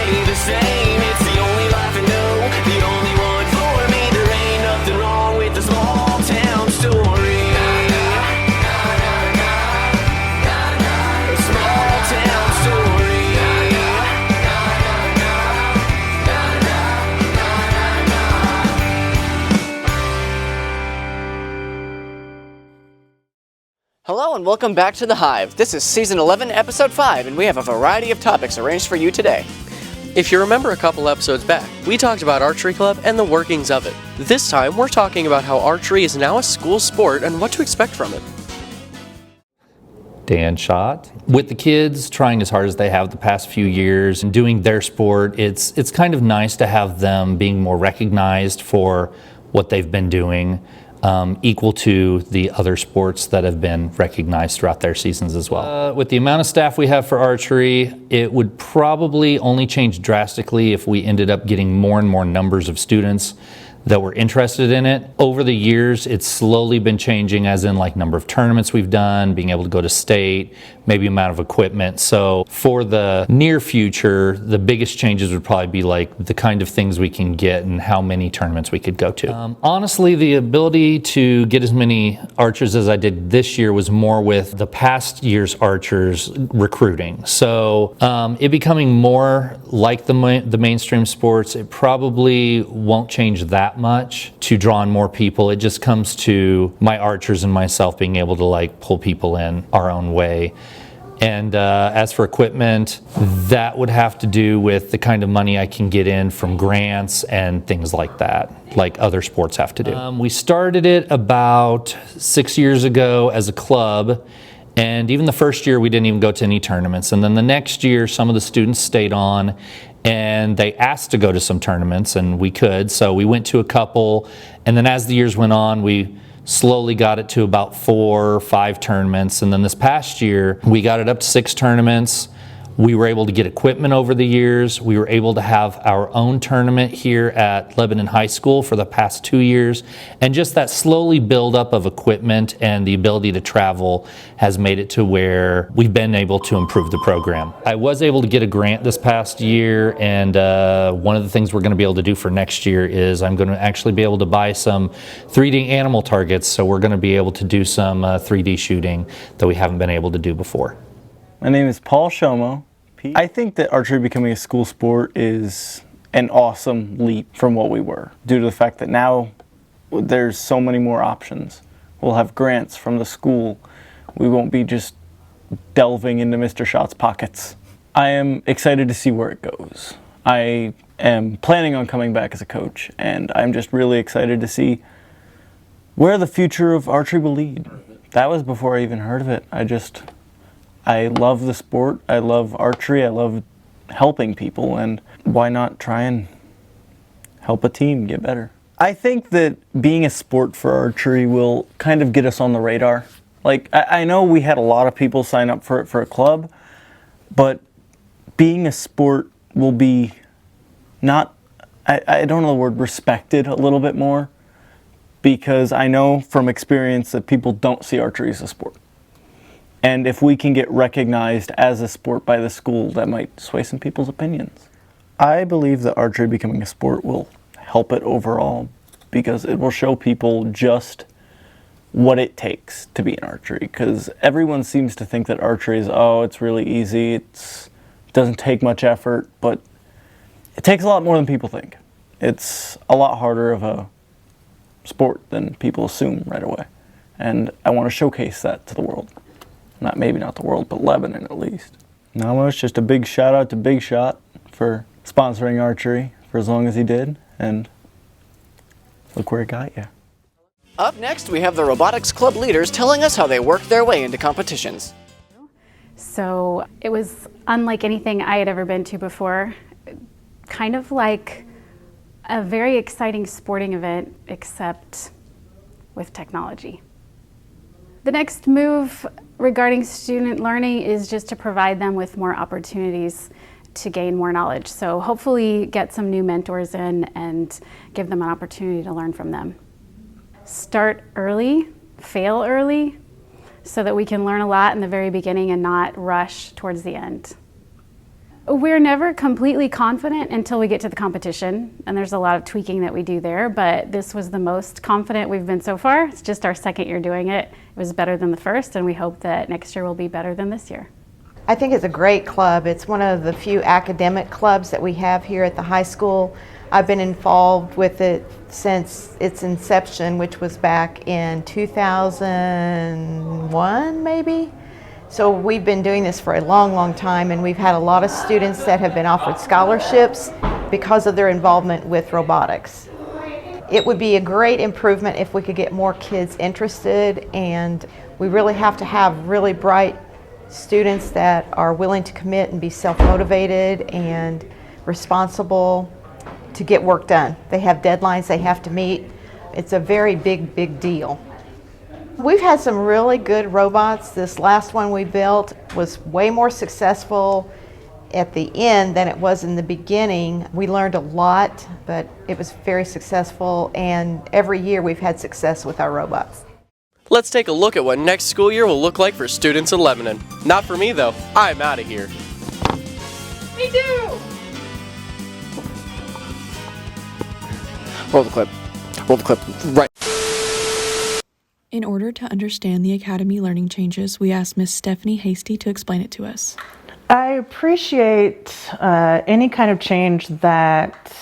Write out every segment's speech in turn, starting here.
everybody the same. It's the only life I know, the only one for me. There ain't nothing wrong with the small town story. A small town story. Hello and welcome back to The Hive. This is Season 11, Episode 5, and we have a variety of topics arranged for you today. If you remember a couple episodes back, we talked about Archery Club and the workings of it. This time, we're talking about how archery is now a school sport and what to expect from it. Dan shot with the kids, trying as hard as they have the past few years and doing their sport. It's kind of nice to have them being more recognized for what they've been doing, equal to the other sports that have been recognized throughout their seasons as well. With the amount of staff we have for archery, it would probably only change drastically if we ended up getting more and more numbers of students that were interested in it. Over the years, it's slowly been changing, as in like number of tournaments we've done, being able to go to state, maybe amount of equipment. So for the near future, the biggest changes would probably be like the kind of things we can get and how many tournaments we could go to. Honestly, the ability to get as many archers as I did this year was more with the past year's archers recruiting. So it becoming more like the mainstream sports, it probably won't change that much to draw in more people. It just comes to my archers and myself being able to like pull people in our own way. And as for equipment, that would have to do with the kind of money I can get in from grants and things like that, like other sports have to do. We started it about 6 years ago as a club, and even the first year we didn't even go to any tournaments. And then the next year, some of the students stayed on and they asked to go to some tournaments, and we could. So we went to a couple, and then as the years went on, we slowly got it to about 4 or 5 tournaments. And then this past year, we got it up to 6 tournaments. We were able to get equipment over the years. We were able to have our own tournament here at Lebanon High School for the past 2 years. And just that slowly build up of equipment and the ability to travel has made it to where we've been able to improve the program. I was able to get a grant this past year, and one of the things we're going to be able to do for next year is I'm going to actually be able to buy some 3D animal targets. So we're going to be able to do some 3D shooting that we haven't been able to do before. My name is Paul Shomo. I think that archery becoming a school sport is an awesome leap from what we were, due to the fact that now there's so many more options. We'll have grants from the school. We won't be just delving into Mr. Shot's pockets. I am excited to see where it goes. I am planning on coming back as a coach, and I'm just really excited to see where the future of archery will lead. That was before I even heard of it. I love the sport, I love archery, I love helping people, and why not try and help a team get better? I think that being a sport for archery will kind of get us on the radar. Like, I know we had a lot of people sign up for it for a club, but being a sport will be not, I don't know the word, respected a little bit more, because I know from experience that people don't see archery as a sport. And if we can get recognized as a sport by the school, that might sway some people's opinions. I believe that archery becoming a sport will help it overall, because it will show people just what it takes to be in archery. Because everyone seems to think that archery is, oh, it's really easy, it doesn't take much effort, but it takes a lot more than people think. It's a lot harder of a sport than people assume right away. And I want to showcase that to the world. Maybe not the world, but Lebanon at least. No, it's just a big shout out to Big Shot for sponsoring archery for as long as he did, and look where it got you. Up next, we have the Robotics Club leaders telling us how they work their way into competitions. So it was unlike anything I had ever been to before, kind of like a very exciting sporting event, except with technology. The next move regarding student learning is just to provide them with more opportunities to gain more knowledge. So hopefully get some new mentors in and give them an opportunity to learn from them. Start early, fail early, so that we can learn a lot in the very beginning and not rush towards the end. We're never completely confident until we get to the competition, and there's a lot of tweaking that we do there, but this was the most confident we've been so far. It's just our second year doing it. It was better than the first, and we hope that next year will be better than this year. I think it's a great club. It's one of the few academic clubs that we have here at the high school. I've been involved with it since its inception, which was back in 2001, maybe. So we've been doing this for a long, long time, and we've had a lot of students that have been offered scholarships because of their involvement with robotics. It would be a great improvement if we could get more kids interested, and we really have to have really bright students that are willing to commit and be self-motivated and responsible to get work done. They have deadlines they have to meet. It's a very big, big deal. We've had some really good robots. This last one we built was way more successful at the end than it was in the beginning. We learned a lot, but it was very successful, and every year we've had success with our robots. Let's take a look at what next school year will look like for students in Lebanon. Not for me though, I'm out of here. Me too! Roll the clip. Roll the clip. Right. In order to understand the Academy learning changes, we asked Miss Stephanie Hasty to explain it to us. I appreciate any kind of change that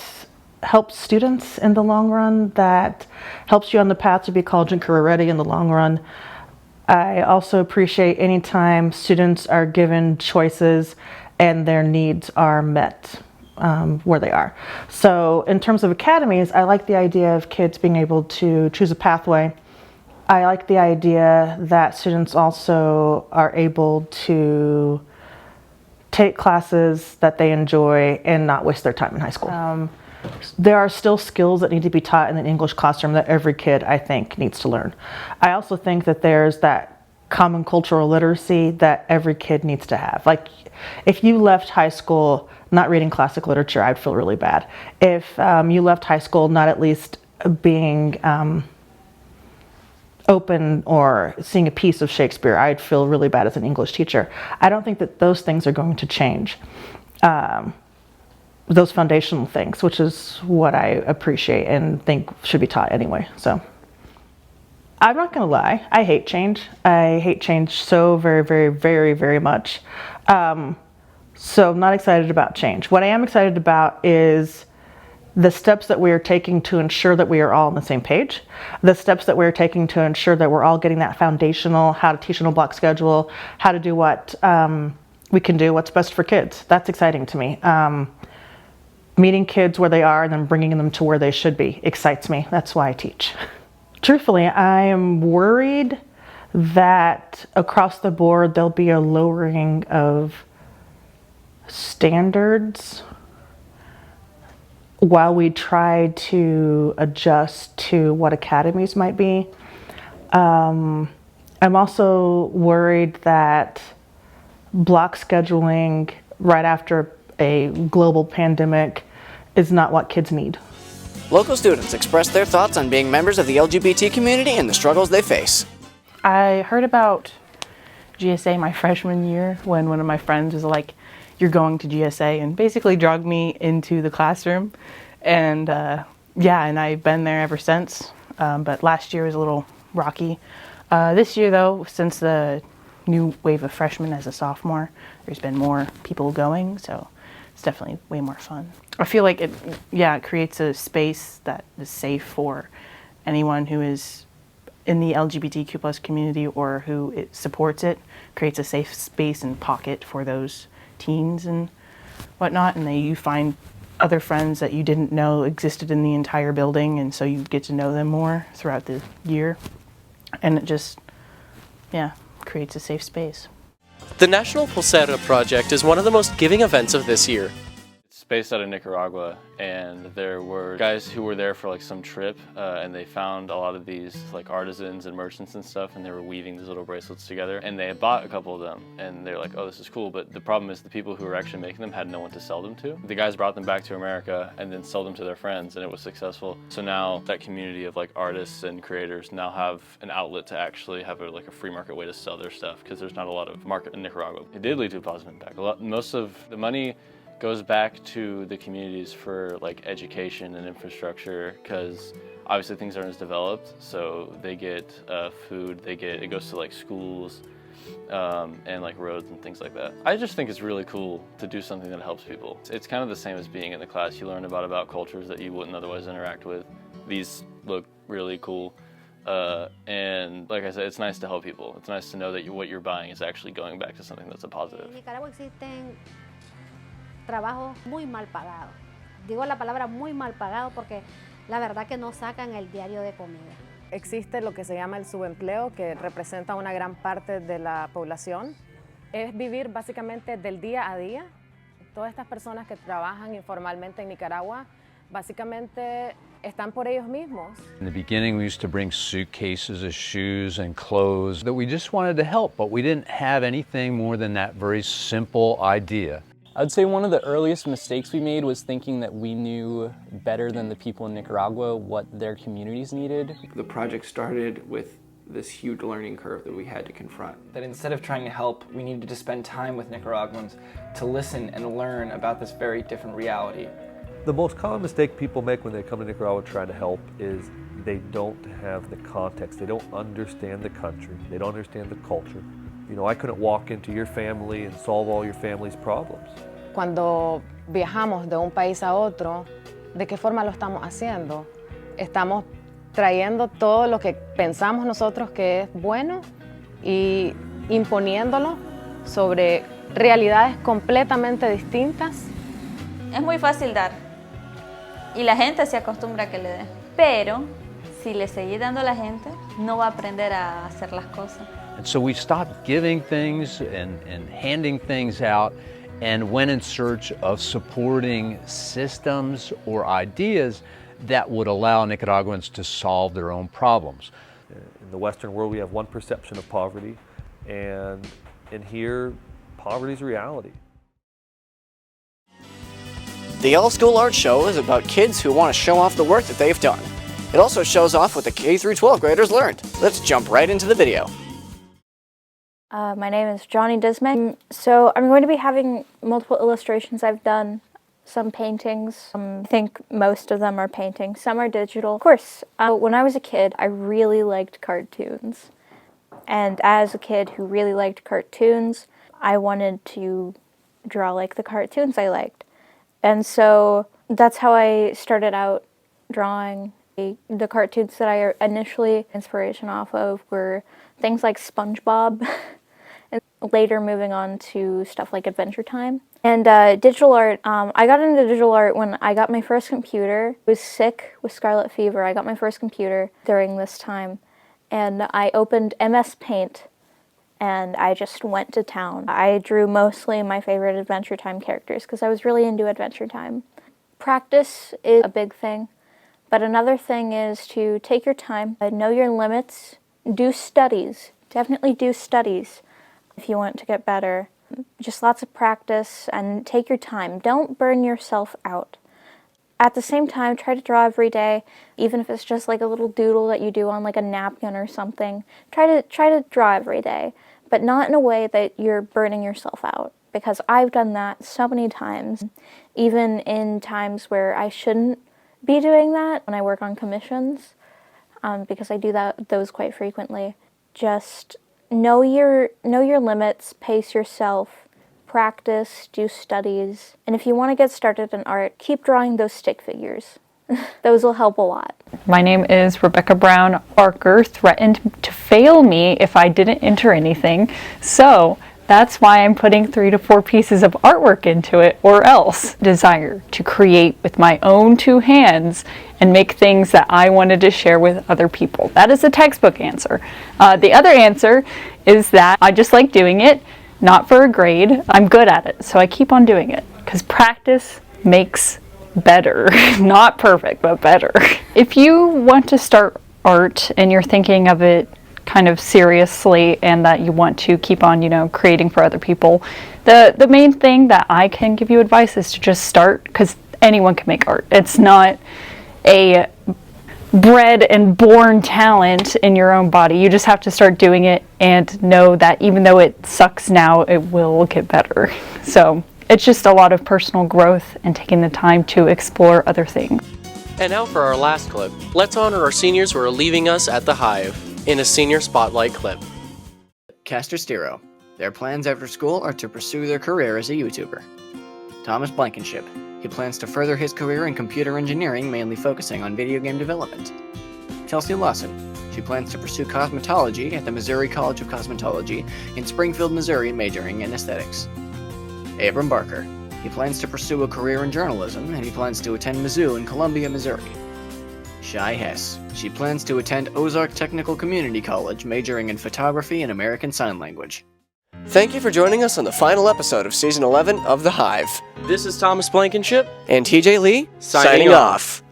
helps students in the long run, that helps you on the path to be college and career ready in the long run. I also appreciate any time students are given choices and their needs are met where they are. So in terms of academies, I like the idea of kids being able to choose a pathway. I like the idea that students also are able to take classes that they enjoy and not waste their time in high school. There are still skills that need to be taught in the English classroom that every kid, I think, needs to learn. I also think that there's that common cultural literacy that every kid needs to have. Like, if you left high school not reading classic literature, I'd feel really bad. If you left high school not at least being open or seeing a piece of Shakespeare, I'd feel really bad as an English teacher. I don't think that those things are going to change. Those foundational things, which is what I appreciate and think should be taught anyway. So I'm not gonna lie, I hate change. I hate change so very, very, very, very much. So I'm not excited about change. What I am excited about is the steps that we are taking to ensure that we are all on the same page, the steps that we're taking to ensure that we're all getting that foundational, how to teach on a block schedule, how to do what we can do, what's best for kids. That's exciting to me. Meeting kids where they are and then bringing them to where they should be excites me. That's why I teach. Truthfully, I am worried that across the board there'll be a lowering of standards while we try to adjust to what academies might be. I'm also worried that block scheduling right after a global pandemic is not what kids need. Local students expressed their thoughts on being members of the LGBT community and the struggles they face. I heard about GSA my freshman year when one of my friends was like, "You're going to GSA," and basically dragged me into the classroom. And and I've been there ever since. But last year was a little rocky. This year though, since the new wave of freshmen as a sophomore, there's been more people going, so it's definitely way more fun. I feel like it creates a space that is safe for anyone who is in the LGBTQ plus community or who it supports it. Creates a safe space and pocket for those teens and whatnot, and you find other friends that you didn't know existed in the entire building, and so you get to know them more throughout the year, and it just creates a safe space. The National Pulsera Project is one of the most giving events of this year. It's based out of Nicaragua, and there were guys who were there for like some trip, and they found a lot of these like artisans and merchants and stuff, and they were weaving these little bracelets together, and they had bought a couple of them, and they're like, oh, this is cool, but the problem is the people who were actually making them had no one to sell them to. The guys brought them back to America and then sold them to their friends, and it was successful. So now that community of like artists and creators now have an outlet to actually have a free market way to sell their stuff, because there's not a lot of market in Nicaragua. It did lead to a positive impact. Most of the money goes back to the communities for like education and infrastructure, because obviously things aren't as developed, so they get food, it goes to like schools and like roads and things like that. I just think it's really cool to do something that helps people. It's kind of the same as being in the class. You learn about cultures that you wouldn't otherwise interact with. These look really cool. And like I said, it's nice to help people. It's nice to know that what you're buying is actually going back to something that's a positive. En Nicaragua existen trabajos muy mal pagados. Digo la palabra muy mal pagado porque la verdad que no sacan el diario de comida. Existe lo que se llama el subempleo, que representa una gran parte de la población. Es vivir básicamente del día a día. Todas estas personas que trabajan informalmente en Nicaragua, básicamente están por ellos mismos. In the beginning, we used to bring suitcases of shoes and clothes that we just wanted to help, but we didn't have anything more than that very simple idea. I'd say one of the earliest mistakes we made was thinking that we knew better than the people in Nicaragua what their communities needed. The project started with this huge learning curve that we had to confront. That instead of trying to help, we needed to spend time with Nicaraguans to listen and learn about this very different reality. The most common mistake people make when they come to Nicaragua trying to help is they don't have the context. They don't understand the country. They don't understand the culture. You know, I couldn't walk into your family and solve all your family's problems. Cuando viajamos de un país a otro, ¿de qué forma lo estamos haciendo? Estamos trayendo todo lo que pensamos nosotros que es bueno y imponiéndolo sobre realidades completamente distintas. Es muy fácil dar y la gente se acostumbra a que le den, pero si le seguís dando a la gente, no va a aprender a hacer las cosas. And so we stopped giving things and handing things out and went in search of supporting systems or ideas that would allow Nicaraguans to solve their own problems. In the Western world, we have one perception of poverty, and in here, poverty is reality. The all-school art show is about kids who want to show off the work that they've done. It also shows off what the K-12 graders learned. Let's jump right into the video. My name is Johnny Dismick. So I'm going to be having multiple illustrations I've done, some paintings. I think most of them are paintings. Some are digital. Of course, when I was a kid, I really liked cartoons. And as a kid who really liked cartoons, I wanted to draw like the cartoons I liked. And so that's how I started out drawing. The cartoons that I initially inspiration off of were things like SpongeBob, and later moving on to stuff like Adventure Time. And digital art, I got into digital art when I got my first computer. I was sick with scarlet fever. I got my first computer during this time, and I opened MS Paint, and I just went to town. I drew mostly my favorite Adventure Time characters because I was really into Adventure Time. Practice is a big thing, but another thing is to take your time, know your limits, do studies. Definitely do studies if you want to get better. Just lots of practice and take your time. Don't burn yourself out. At the same time, try to draw every day, even if it's just like a little doodle that you do on like a napkin or something. Try to draw every day, but not in a way that you're burning yourself out, because I've done that so many times, even in times where I shouldn't be doing that when I work on commissions, because I do those quite frequently. Just know your limits, pace yourself, practice, do studies, and if you want to get started in art, keep drawing those stick figures. Those will help a lot. My name is Rebecca Brown. Barker threatened to fail me if I didn't enter anything, so that's why I'm putting 3 to 4 pieces of artwork into it, or else. Desire to create with my own 2 hands and make things that I wanted to share with other people. That is the textbook answer. The other answer is that I just like doing it, not for a grade. I'm good at it, so I keep on doing it, because practice makes better. Not perfect, but better. If you want to start art and you're thinking of it kind of seriously and that you want to keep on, creating for other people, the main thing that I can give you advice is to just start, because anyone can make art. It's not a bred and born talent in your own body. You just have to start doing it and know that even though it sucks now, it will get better. So It's just a lot of personal growth and taking the time to explore other things. And now for our last clip. Let's honor our seniors who are leaving us at the Hive in a senior spotlight clip. Castor Stiro. Their plans after school are to pursue their career as a YouTuber. Thomas Blankenship. He plans to further his career in computer engineering, mainly focusing on video game development. Chelsea Lawson. She plans to pursue cosmetology at the Missouri College of Cosmetology in Springfield, Missouri, majoring in aesthetics. Abram Barker. He plans to pursue a career in journalism, and he plans to attend Mizzou in Columbia, Missouri. Shai Hess. She plans to attend Ozark Technical Community College, majoring in photography and American Sign Language. Thank you for joining us on the final episode of Season 11 of The Hive. This is Thomas Blankenship and TJ Lee signing off.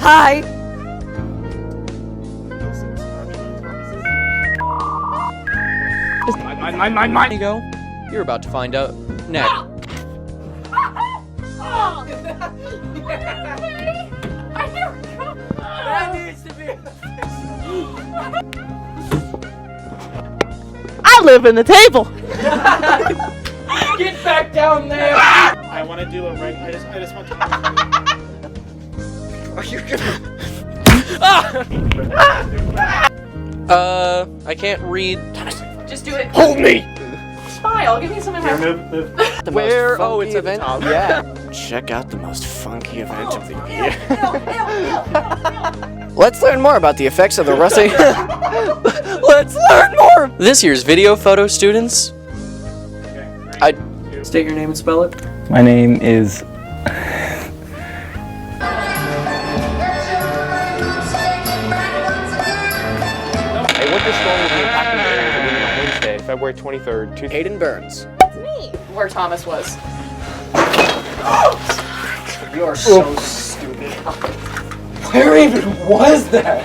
Hi. There you go. You're about to find out next. That needs to be. I live in the table. Get back down there! I want to do it right. I just want to. Are you I can't read. Just do it. Hold me! Smile. Give me something. The Where? most Oh, funky it's event. Yeah. Check out the most funky event of the year. Let's learn more about the effects of the rusting. Let's learn more. This year's video photo students. I state your name and spell it. My name is. Hey, what this storm will be impacting the area beginning on Wednesday, February 23rd. Hayden Burns. That's me. Where Thomas was. You are so stupid. Where even was that?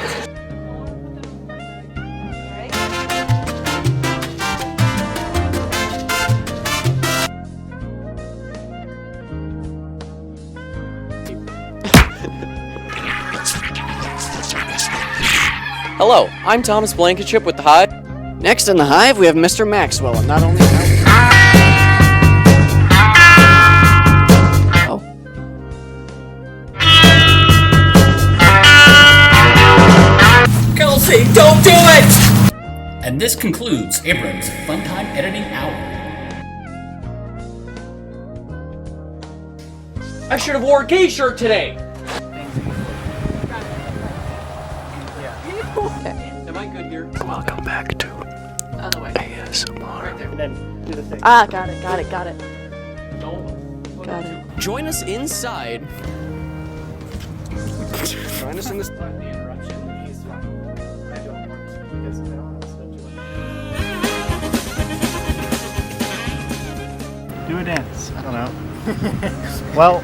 Hello, I'm Thomas Blankenship with The Hive. Next in The Hive, we have Mr. Maxwell, and not only Kelsey, don't do it! And this concludes Abram's Fun Time Editing Hour. I should have wore a gay shirt today. Am I good here? Welcome back to Other way. ASMR. Right there. And then do the thing. Ah, got it. Got it. Got it. Join us inside. Join us in this. Do a dance. I don't know. Well.